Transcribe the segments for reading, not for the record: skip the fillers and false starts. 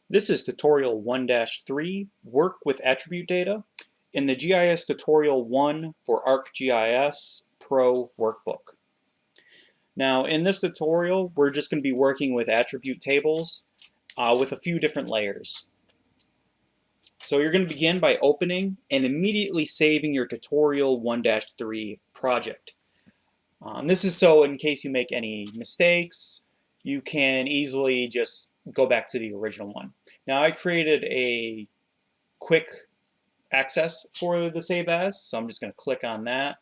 This is tutorial 1-3, Work with Attribute Data, in the GIS tutorial 1 for ArcGIS Pro workbook. Now in this tutorial we're just going to be working with attribute tables with a few different layers. So you're going to begin by opening and immediately saving your tutorial 1-3 project. This is so in case you make any mistakes, you can easily just go back to the original one. Now I created a quick access for the save as, so I'm just going to click on that.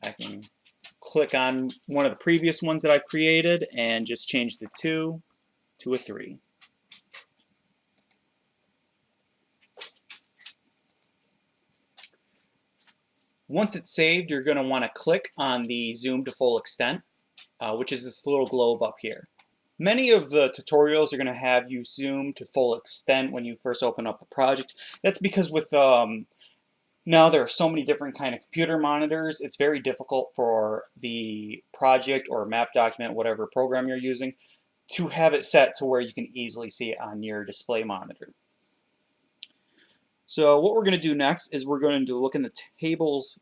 I can click on one of the previous ones that I've created and just change the 2 to a 3. Once it's saved, you're going to want to click on the zoom to full extent, which is this little globe up here. Many of the tutorials are going to have you zoom to full extent when you first open up a project. That's because with now there are so many different kind of computer monitors, it's very difficult for the project or map document, whatever program you're using, to have it set to where you can easily see it on your display monitor. So what we're going to do next is we're going to look in the tables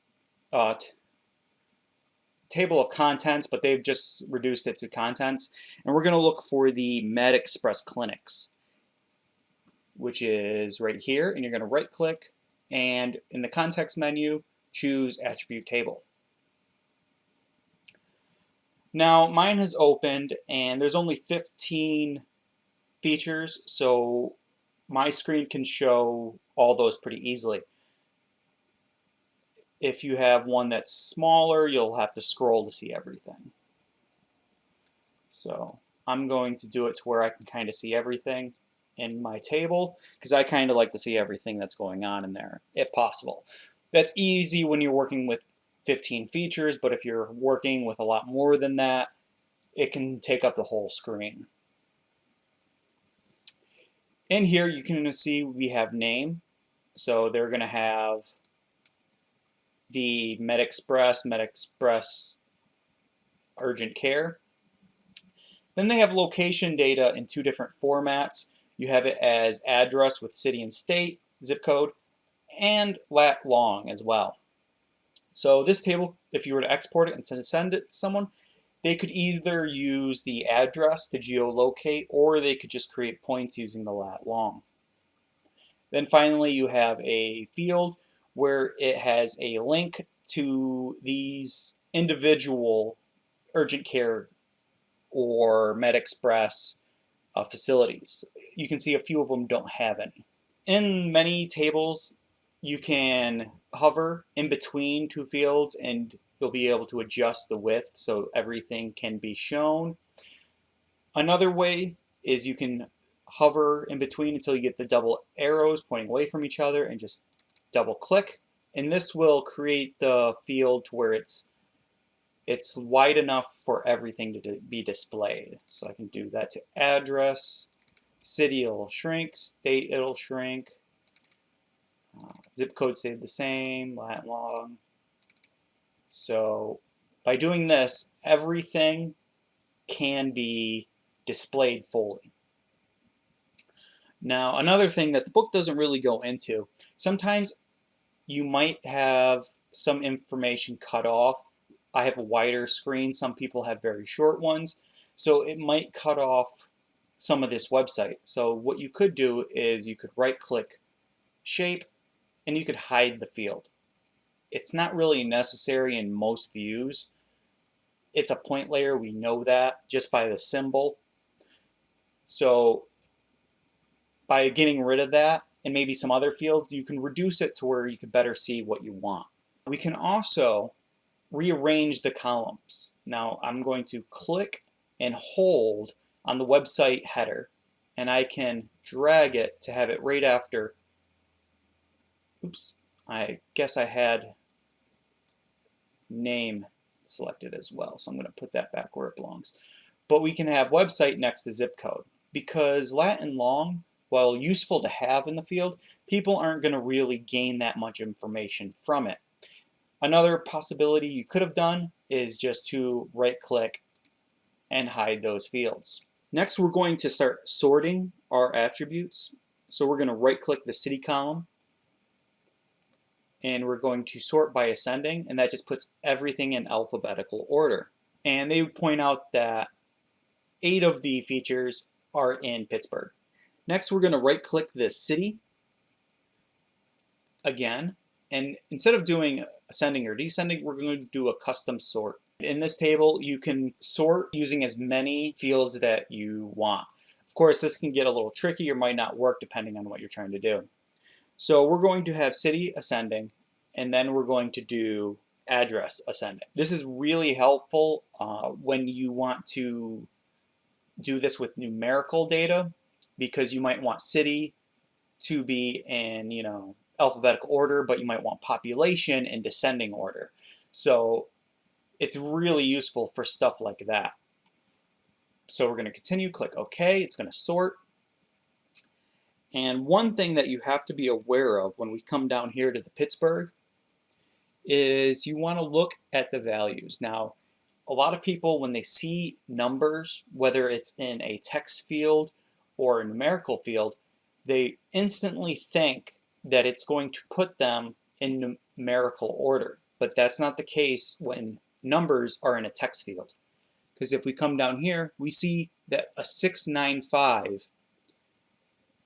table of contents, but they've just reduced it to contents, and we're going to look for the MedExpress clinics, which is right here, and you're going to right click and in the context menu choose attribute table. Now mine has opened and there's only 15 features, so my screen can show all those pretty easily. If you have one that's smaller, you'll have to scroll to see everything. So I'm going to do it to where I can kind of see everything in my table, because I kind of like to see everything that's going on in there, if possible. That's easy when you're working with 15 features, but if you're working with a lot more than that, it can take up the whole screen. In here you can see we have name, so they're going to have the MedExpress Urgent Care. Then they have location data in two different formats. You have it as address with city and state, zip code, and lat long as well. So this table, if you were to export it and send it to someone, they could either use the address to geolocate, or they could just create points using the lat long. Then finally you have a field where it has a link to these individual urgent care or MedExpress facilities. You can see a few of them don't have any. In many tables, you can hover in between two fields and you'll be able to adjust the width so everything can be shown. Another way is you can hover in between until you get the double arrows pointing away from each other and just double click, and this will create the field to where it's wide enough for everything to be displayed. So I can do that to address, city it'll shrink, state it'll shrink, zip code stayed the same, lat long. So by doing this, everything can be displayed fully. Now another thing that the book doesn't really go into, sometimes you might have some information cut off. I have a wider screen, some people have very short ones, so it might cut off some of this website. So what you could do is you could right click shape and you could hide the field. It's not really necessary in most views. It's a point layer, we know that just by the symbol. So by getting rid of that and maybe some other fields, you can reduce it to where you can better see what you want. We can also rearrange the columns. Now I'm going to click and hold on the website header, and I can drag it to have it right after. Oops, I guess I had name selected as well, so I'm going to put that back where it belongs. But we can have website next to zip code, because lat and long, while useful to have in the field, people aren't going to really gain that much information from it. Another possibility you could have done is just to right click and hide those fields. Next, we're going to start sorting our attributes. So we're going to right-click the city column, and we're going to sort by ascending, and that just puts everything in alphabetical order. And they point out that 8 of the features are in Pittsburgh. Next, we're going to right-click the city again, and instead of doing ascending or descending, we're going to do a custom sort. In this table, you can sort using as many fields that you want. Of course, this can get a little tricky or might not work depending on what you're trying to do. So we're going to have city ascending, and then we're going to do address ascending. This is really helpful when you want to do this with numerical data, because you might want city to be in, alphabetical order, but you might want population in descending order. So it's really useful for stuff like that. So we're going to continue, click OK, it's going to sort. And one thing that you have to be aware of when we come down here to the Pittsburgh is you want to look at the values. Now, a lot of people, when they see numbers, whether it's in a text field or a numerical field, they instantly think that it's going to put them in numerical order. But that's not the case when numbers are in a text field. Because if we come down here, we see that a 695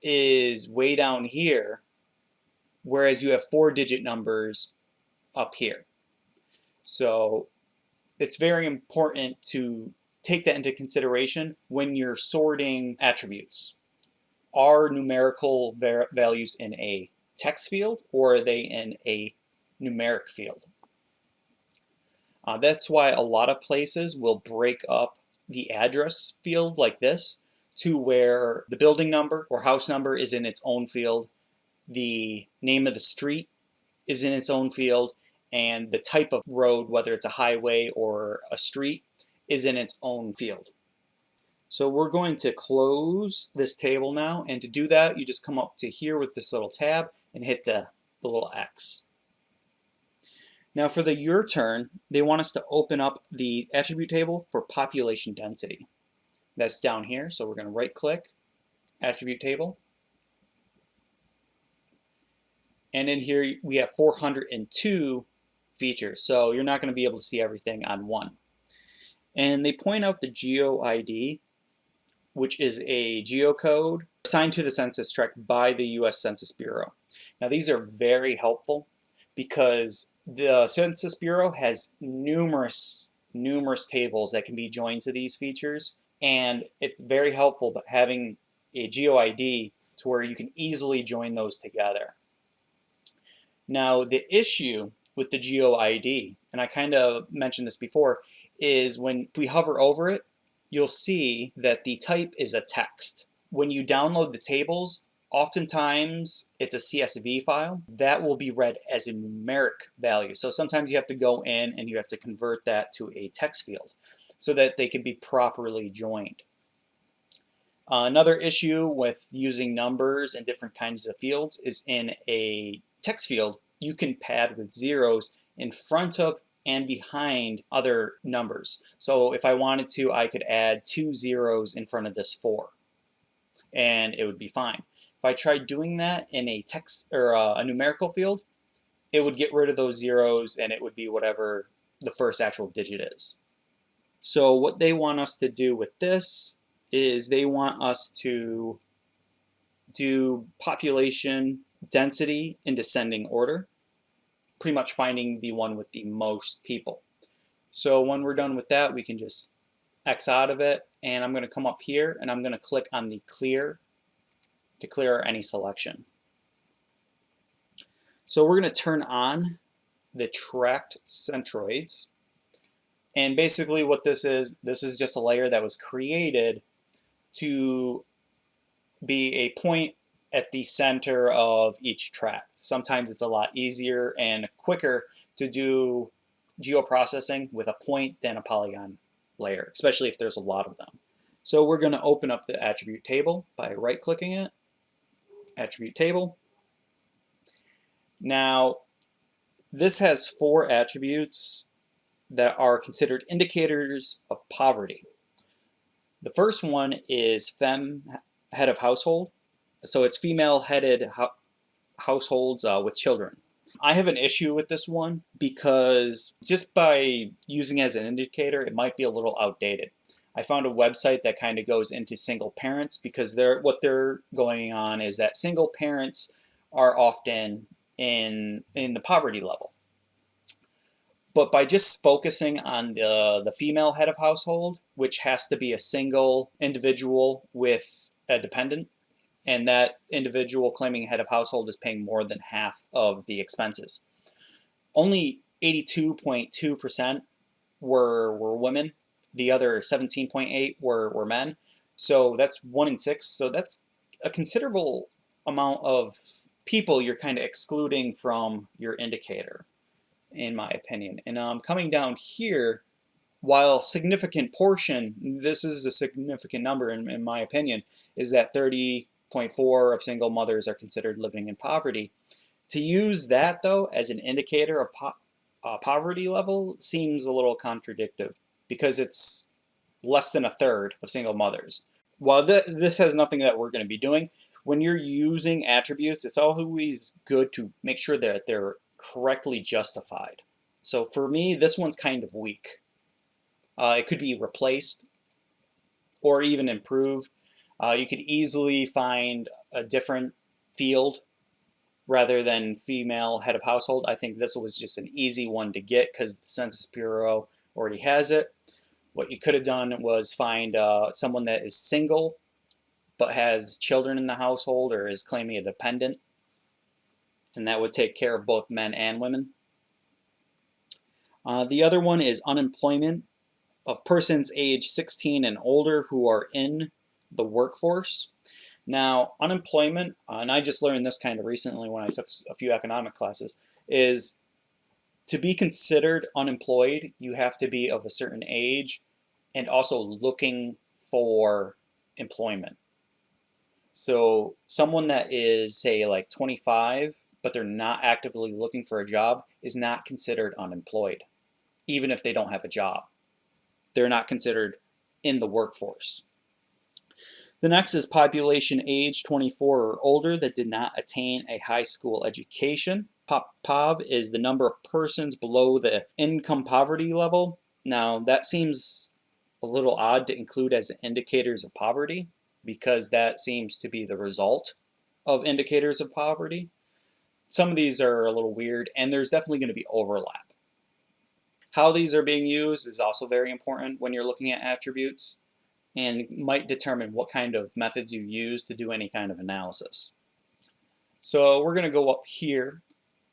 is way down here, whereas you have 4-digit numbers up here. So it's very important to take that into consideration when you're sorting attributes. Are numerical values in a text field, or are they in a numeric field? That's why a lot of places will break up the address field like this, to where the building number or house number is in its own field, the name of the street is in its own field, and the type of road, whether it's a highway or a street, is in its own field. So we're going to close this table now, and to do that, you just come up to here with this little tab and hit the little X. Now for the your turn, they want us to open up the attribute table for population density. That's down here, so we're going to right-click, attribute table. And in here we have 402 features, so you're not going to be able to see everything on one. And they point out the GeoID, which is a geocode assigned to the census tract by the U.S. Census Bureau. Now these are very helpful because the Census Bureau has numerous tables that can be joined to these features, and it's very helpful having a GeoID to where you can easily join those together. Now the issue with the GeoID, and I kind of mentioned this before, is when we hover over it, you'll see that the type is a text. When you download the tables, oftentimes it's a CSV file that will be read as a numeric value. So sometimes you have to go in and you have to convert that to a text field so that they can be properly joined. Another issue with using numbers in different kinds of fields is in a text field, you can pad with zeros in front of and behind other numbers. So if I wanted to, I could add 2 zeros in front of this 4, and it would be fine. If I tried doing that in a text or a numerical field, it would get rid of those zeros and it would be whatever the first actual digit is. So what they want us to do with this is they want us to do population density in descending order, pretty much finding the one with the most people. So when we're done with that, we can just X out of it, and I'm going to come up here and I'm going to click on the clear to clear any selection. So we're going to turn on the tracked centroids, and basically what this is just a layer that was created to be a point at the center of each tract. Sometimes it's a lot easier and quicker to do geoprocessing with a point than a polygon layer, especially if there's a lot of them. So we're going to open up the attribute table by right-clicking it, attribute table. Now, this has 4 attributes that are considered indicators of poverty. The first one is fem, head of household. So it's female-headed households with children. I have an issue with this one because just by using it as an indicator, it might be a little outdated. I found a website that kind of goes into single parents because what they're going on is that single parents are often in the poverty level. But by just focusing on the female head of household, which has to be a single individual with a dependent, and that individual claiming head of household is paying more than half of the expenses. Only 82.2% were women. The other 17.8 were men. So that's 1 in 6. So that's a considerable amount of people you're kind of excluding from your indicator, in my opinion. And coming down here, while significant portion, this is a significant number in my opinion, is that 30.4 of single mothers are considered living in poverty. To use that, though, as an indicator of poverty level seems a little contradictory because it's less than a third of single mothers. While this has nothing that we're going to be doing, when you're using attributes, it's always good to make sure that they're correctly justified. So for me, this one's kind of weak. It could be replaced or even improved. You could easily find a different field rather than female head of household. I think this was just an easy one to get because the Census Bureau already has it. What you could have done was find someone that is single but has children in the household or is claiming a dependent, and that would take care of both men and women. The other one is unemployment of persons age 16 and older who are in the workforce. Now, unemployment, and I just learned this kind of recently when I took a few economic classes, is to be considered unemployed, you have to be of a certain age and also looking for employment. So someone that is, say, like 25, but they're not actively looking for a job is not considered unemployed, even if they don't have a job. They're not considered in the workforce. The next is population age 24 or older that did not attain a high school education. POV is the number of persons below the income poverty level. Now that seems a little odd to include as indicators of poverty because that seems to be the result of indicators of poverty. Some of these are a little weird and there's definitely going to be overlap. How these are being used is also very important when you're looking at attributes and might determine what kind of methods you use to do any kind of analysis. So we're going to go up here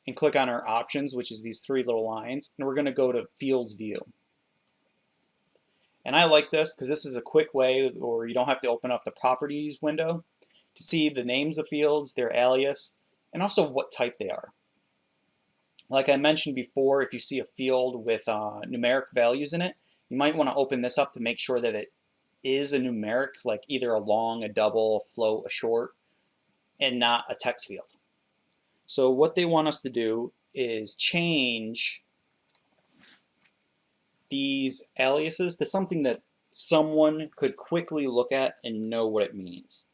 and click on our options, which is these three little lines, and we're going to go to Fields View. And I like this because this is a quick way, or you don't have to open up the Properties window to see the names of fields, their alias, and also what type they are. Like I mentioned before, if you see a field with numeric values in it, you might want to open this up to make sure that it is a numeric, like either a long, a double, a float, a short, and not a text field. So what they want us to do is change these aliases to something that someone could quickly look at and know what it means.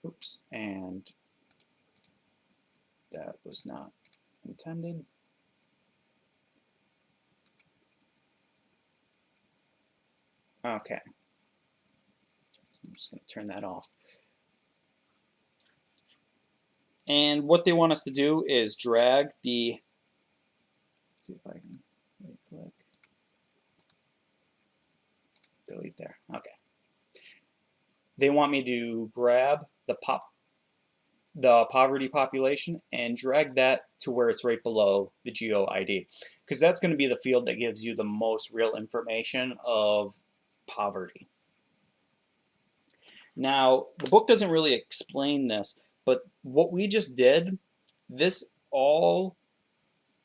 Oops, and that was not intended. Okay, I'm just going to turn that off. And what they want us to do is drag the, let's see if I can right click, delete there. Okay. They want me to grab the poverty population and drag that to where it's right below the geo ID, because that's going to be the field that gives you the most real information of poverty. Now, the book doesn't really explain this, but what we just did, this all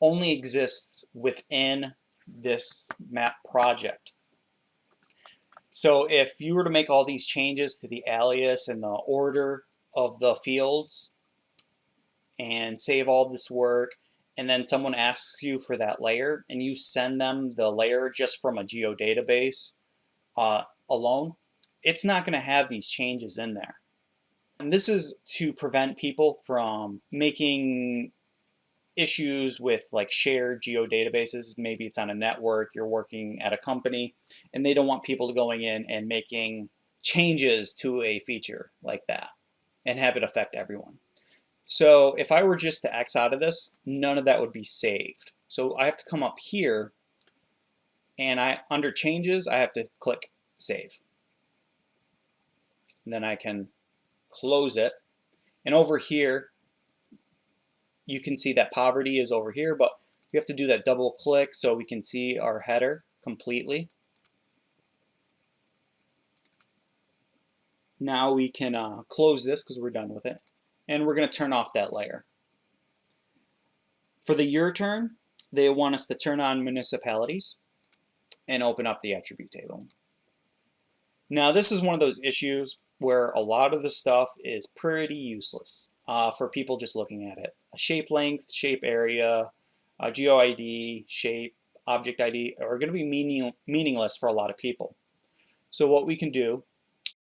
only exists within this map project. So if you were to make all these changes to the alias and the order of the fields and save all this work, and then someone asks you for that layer and you send them the layer just from a geodatabase alone, it's not going to have these changes in there. And this is to prevent people from making issues with like shared geodatabases. Maybe it's on a network, you're working at a company, and they don't want people going in and making changes to a feature like that and have it affect everyone. So if I were just to X out of this, none of that would be saved. So I have to come up here and under changes, I have to click save. And then I can close it. And over here, you can see that poverty is over here, but we have to do that double click so we can see our header completely. Now we can close this because we're done with it. And we're going to turn off that layer. For the your turn, they want us to turn on municipalities and open up the attribute table. Now this is one of those issues where a lot of the stuff is pretty useless for people just looking at it. A shape length, shape area, geo ID, shape, object ID are going to be meaningless for a lot of people. So what we can do,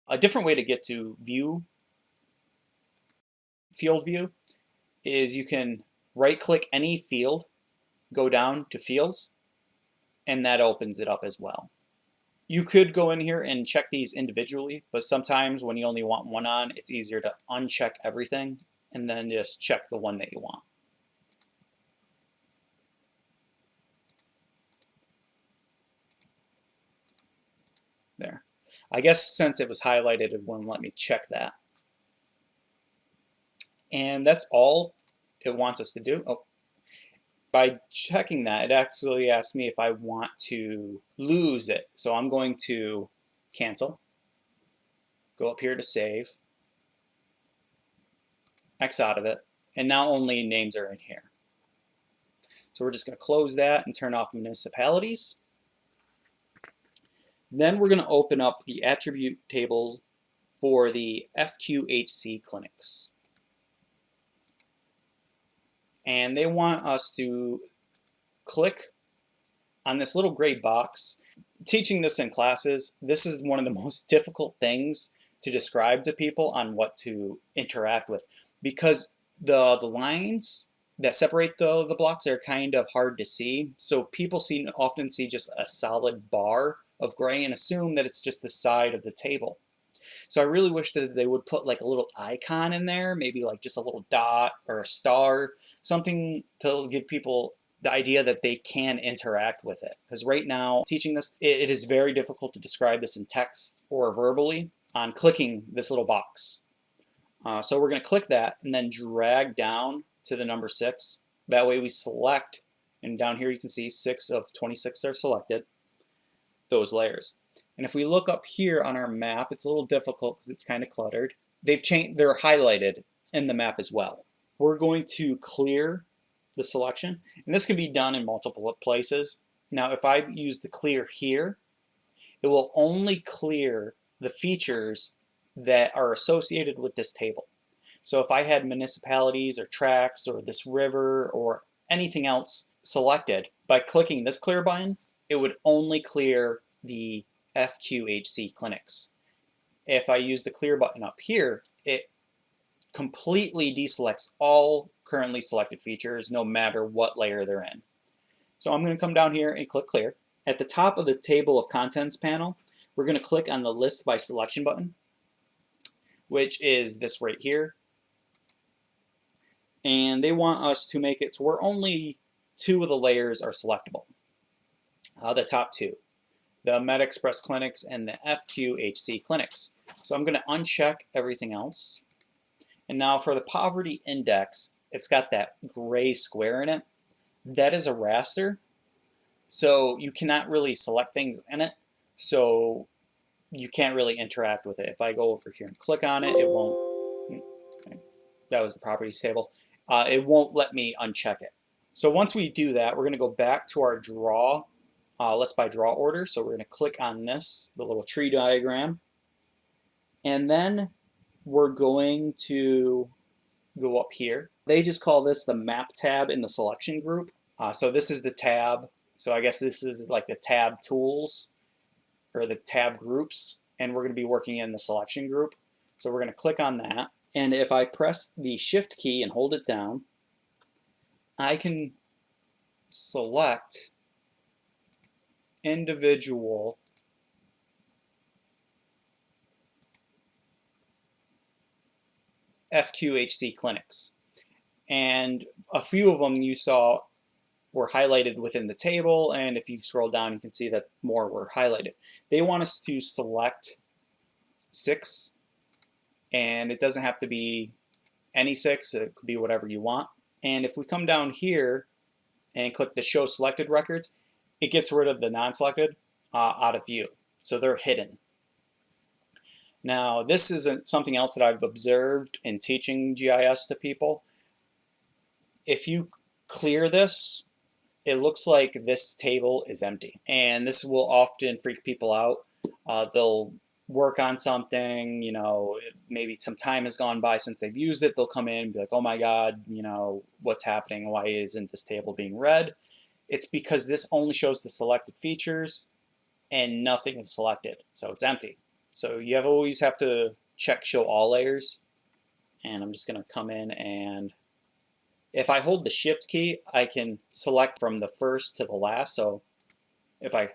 a different way to get to view, field view, is you can right click any field, go down to fields, and that opens it up as well. You could go in here and check these individually, but sometimes when you only want one on, it's easier to uncheck everything and then just check the one that you want. There. I guess since it was highlighted, it wouldn't let me check that. And that's all it wants us to do. Oh. By checking that, it actually asked me if I want to lose it. So I'm going to cancel, go up here to save, X out of it, and now only names are in here. So we're just going to close that and turn off municipalities. Then we're going to open up the attribute table for the FQHC clinics. And they want us to click on this little gray box. Teaching this in classes, this is one of the most difficult things to describe to people on what to interact with, because the lines that separate the blocks are kind of hard to see. So people often see just a solid bar of gray and assume that it's just the side of the table. So I really wish that they would put like a little icon in there, maybe like just a little dot or a star, something to give people the idea that they can interact with it. Because right now, teaching this, it is very difficult to describe this in text or verbally on clicking this little box. So we're going to click that and then drag down to the number 6. That way we select, and down here you can see 6 of 26 are selected, those layers. And if we look up here on our map, it's a little difficult because it's kind of cluttered. They're highlighted in the map as well. We're going to clear the selection, and this can be done in multiple places. Now if I use the clear here, it will only clear the features that are associated with this table. So if I had municipalities or tracts or this river or anything else selected, by clicking this clear button, it would only clear the FQHC clinics. If I use the clear button up here, it completely deselects all currently selected features, no matter what layer they're in. So I'm going to come down here and click clear. At the top of the table of contents panel, we're going to click on the list by selection button, which is this right here. And they want us to make it to where only 2 of the layers are selectable. The top 2. The MedExpress clinics and the FQHC clinics. So I'm going to uncheck everything else. And now for the poverty index, it's got that gray square in it. That is a raster. So you cannot really select things in it. So you can't really interact with it. If I go over here and click on it, it won't. Okay. That was the properties table. It won't let me uncheck it. So once we do that, we're going to go back to our draw list by draw order. So we're going to click on this, the little tree diagram, and then we're going to go up here. They just call this the map tab in the selection group. So this is the tab. So I guess this is like the tab tools or the tab groups, and we're going to be working in the selection group. So we're going to click on that. And if I press the shift key and hold it down, I can select individual FQHC clinics. And a few of them you saw were highlighted within the table, and if you scroll down you can see that more were highlighted. They want us to select 6, and it doesn't have to be any 6, it could be whatever you want. And if we come down here and click the show selected records, it gets rid of the non-selected out of view, so they're hidden. Now this isn't something else that I've observed in teaching GIS to people. If you clear this, it looks like this table is empty, and this will often freak people out. They'll work on something, you know, maybe some time has gone by since they've used it. They'll come in and be like, oh my god, you know, what's happening? Why isn't this table being read? It's because this only shows the selected features and nothing is selected, so it's empty. So you always have to check show all layers, and I'm just going to come in, and if I hold the shift key I can select from the first to the last. So if I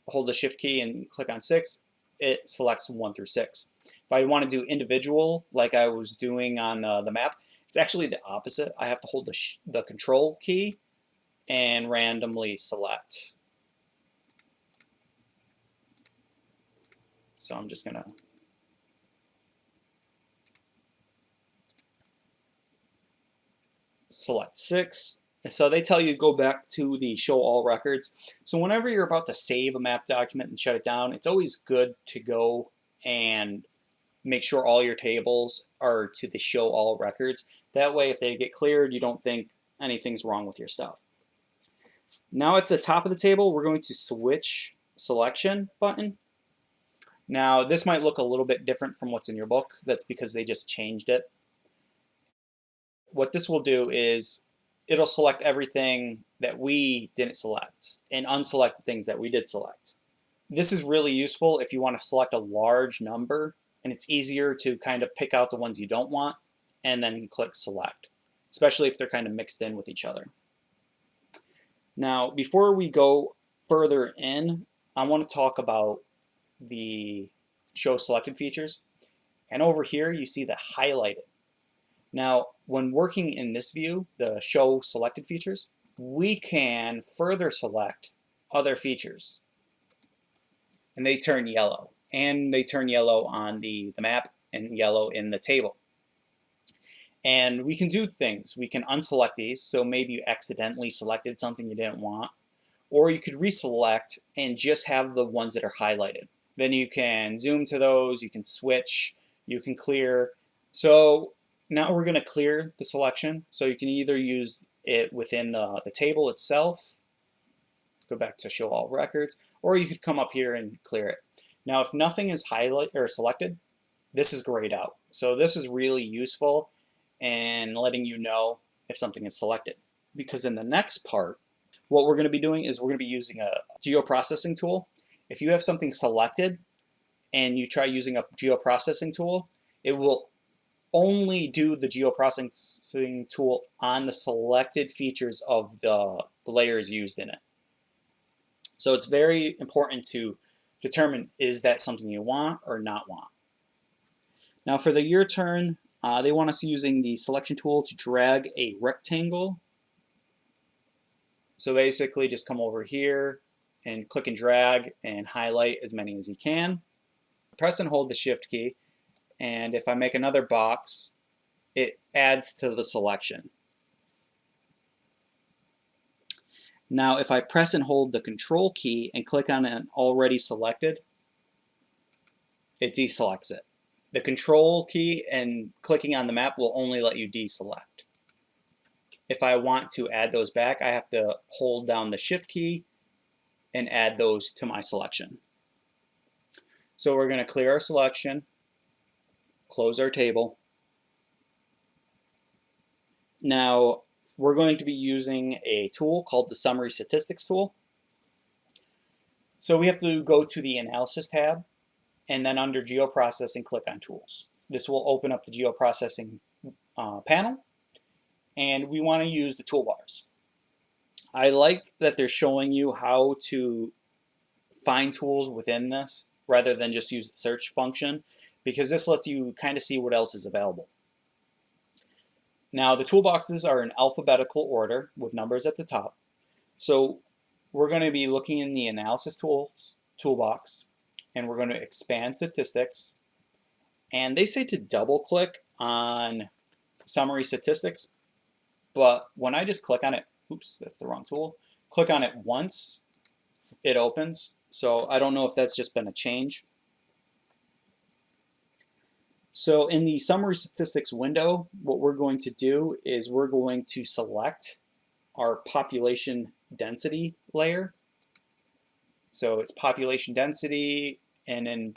hold the shift key and click on 6, it selects 1 through 6. If I want to do individual like I was doing on the map, it's actually the opposite. I have to hold the control key and randomly select. So I'm just going to select 6. So they tell you to go back to the show all records. So whenever you're about to save a map document and shut it down, it's always good to go and make sure all your tables are to the show all records. That way if they get cleared, you don't think anything's wrong with your stuff. Now at the top of the table, we're going to switch selection button. Now this might look a little bit different from what's in your book. That's because they just changed it. What this will do is it'll select everything that we didn't select and unselect things that we did select. This is really useful if you want to select a large number, and it's easier to kind of pick out the ones you don't want and then click select, especially if they're kind of mixed in with each other. Now before we go further in, I want to talk about the show selected features, and over here you see the highlighted. Now when working in this view, the show selected features, we can further select other features and they turn yellow, and they turn yellow on the map and yellow in the table. And we can do things. We can unselect these, so maybe you accidentally selected something you didn't want, or you could reselect and just have the ones that are highlighted. Then you can zoom to those, you can switch, you can clear. So now we're going to clear the selection, so you can either use it within the table itself, go back to show all records, or you could come up here and clear it. Now if nothing is highlighted or selected, this is grayed out. So this is really useful in letting you know if something is selected. Because in the next part, what we're going to be doing is we're going to be using a geoprocessing tool. If you have something selected and you try using a geoprocessing tool, it will only do the geoprocessing tool on the selected features of the layers used in it. So it's very important to determine, is that something you want or not want. Now for the your turn, they want us using the selection tool to drag a rectangle. So basically just come over here and click and drag and highlight as many as you can. Press and hold the shift key, and if I make another box, it adds to the selection. Now if I press and hold the control key and click on an already selected, it deselects it. The control key and clicking on the map will only let you deselect. If I want to add those back, I have to hold down the shift key and add those to my selection. So we're going to clear our selection, close our table. Now we're going to be using a tool called the Summary Statistics tool. So we have to go to the Analysis tab and then under Geoprocessing click on Tools. This will open up the Geoprocessing panel, and we want to use the toolbars. I like that they're showing you how to find tools within this rather than just use the search function, because this lets you kind of see what else is available. Now the toolboxes are in alphabetical order with numbers at the top. So we're going to be looking in the Analysis Tools toolbox, and we're going to expand Statistics, and they say to double click on Summary Statistics, but when I just click on it, oops, that's the wrong tool, click on it once, it opens. So I don't know if that's just been a change. So in the Summary Statistics window, what we're going to do is we're going to select our population density layer. So it's population density, and in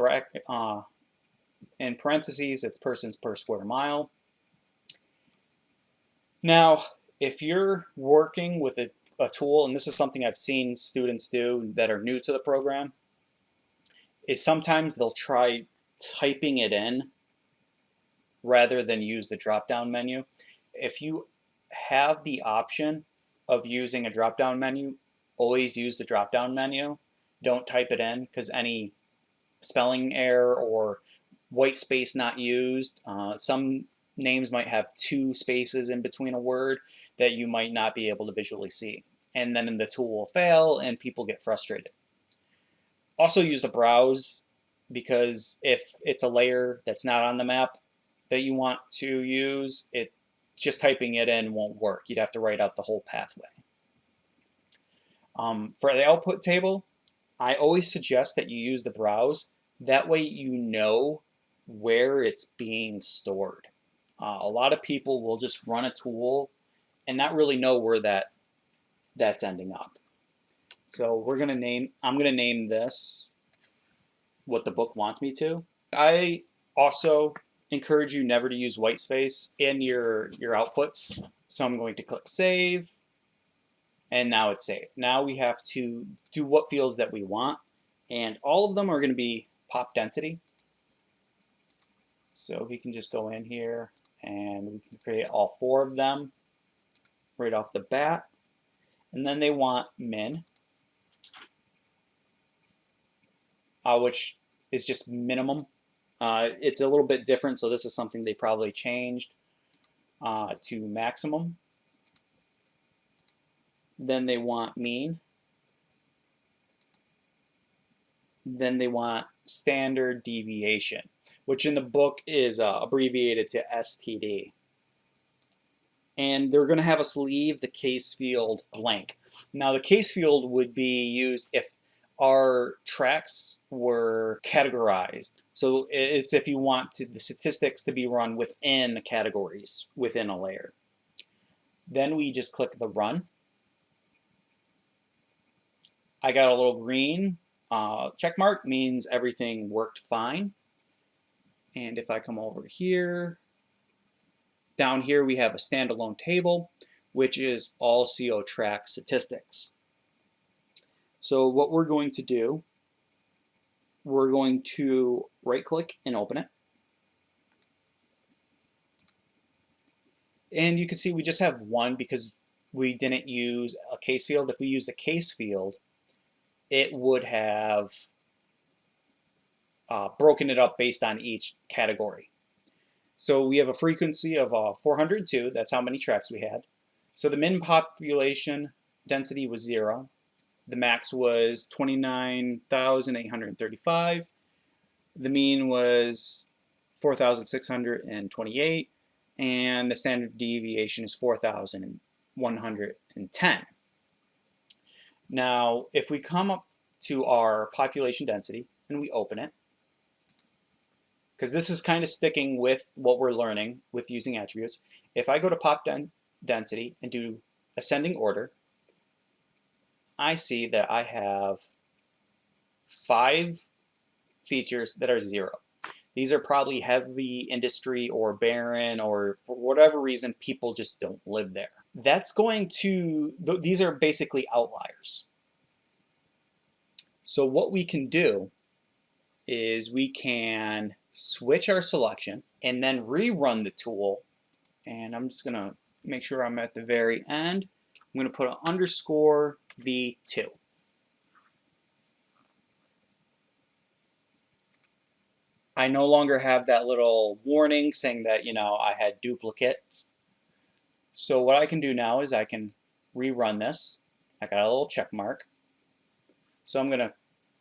parentheses, it's persons per square mile. Now, if you're working with a tool, and this is something I've seen students do that are new to the program, is sometimes they'll try typing it in rather than use the drop-down menu. If you have the option of using a drop-down menu, always use the drop-down menu. Don't type it in, because any spelling error or white space not used, some names might have 2 spaces in between a word that you might not be able to visually see, and then the tool will fail and people get frustrated. Also use the browse, because if it's a layer that's not on the map that you want to use, just typing it in won't work. You'd have to write out the whole pathway. For the output table, I always suggest that you use the browse. That way you know where it's being stored. A lot of people will just run a tool and not really know where that's ending up. So I'm gonna name this what the book wants me to. I also encourage you never to use white space in your outputs. So I'm going to click Save, and now it's saved. Now we have to do what fields that we want, and all of them are going to be pop density. So we can just go in here and we can create all 4 of them right off the bat. And then they want min, which is just minimum. It's a little bit different, so this is something they probably changed to maximum. Then they want mean. Then they want standard deviation, which in the book is abbreviated to STD. And they're going to have us leave the case field blank. Now the case field would be used if our tracks were categorized. So it's if you want the statistics to be run within categories within a layer. Then we just click the run. I got a little green check mark, means everything worked fine. And if I come over here, down here we have a standalone table, which is all CO track statistics. So what we're going to do, we're going to right click and open it. And you can see we just have one because we didn't use a case field. If we use a case field, it would have broken it up based on each category. So we have a frequency of 402, that's how many tracks we had. So the min population density was 0. The max was 29,835. The mean was 4,628. And the standard deviation is 4,110. Now, if we come up to our population density and we open it, because this is kind of sticking with what we're learning with using attributes. If I go to pop density and do ascending order, I see that I have 5 features that are 0. These are probably heavy industry or barren, or for whatever reason people just don't live there. That's going to, these are basically outliers. So what we can do is we can switch our selection and then rerun the tool. And I'm just gonna make sure I'm at the very end. I'm gonna put an underscore V2. I no longer have that little warning saying that, I had duplicates. So what I can do now is I can rerun this. I got a little check mark. So I'm gonna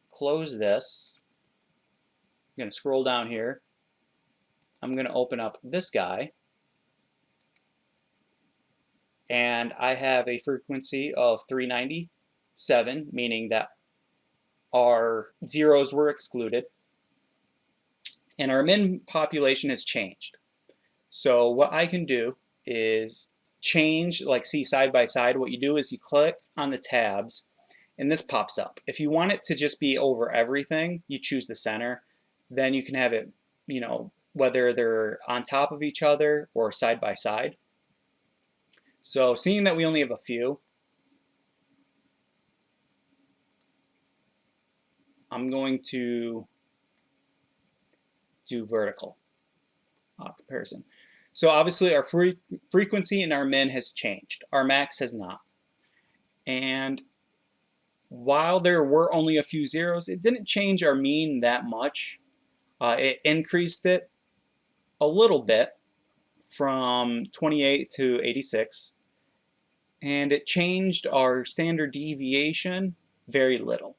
close this. I'm gonna scroll down here. I'm gonna open up this guy. And I have a frequency of 397, meaning that our zeros were excluded. And our min population has changed. So what I can do is change, like see side by side. What you do is you click on the tabs and this pops up. If you want it to just be over everything, you choose the center. Then you can have it, whether they're on top of each other or side by side. So seeing that we only have a few, I'm going to do vertical comparison. So obviously our frequency and our min has changed. Our max has not. And while there were only a few zeros, it didn't change our mean that much. It increased it a little bit from 28 to 86. And it changed our standard deviation very little.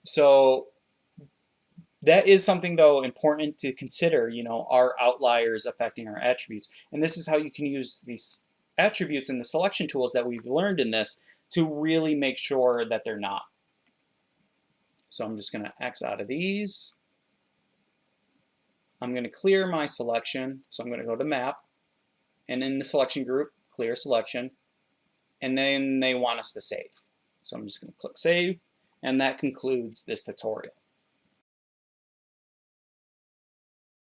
So that is something, though, important to consider, our outliers affecting our attributes. And this is how you can use these attributes and the selection tools that we've learned in this to really make sure that they're not. So I'm just going to X out of these. I'm going to clear my selection. So I'm going to go to Map. And in the selection group, clear selection. And then they want us to save. So I'm just going to click Save. And that concludes this tutorial.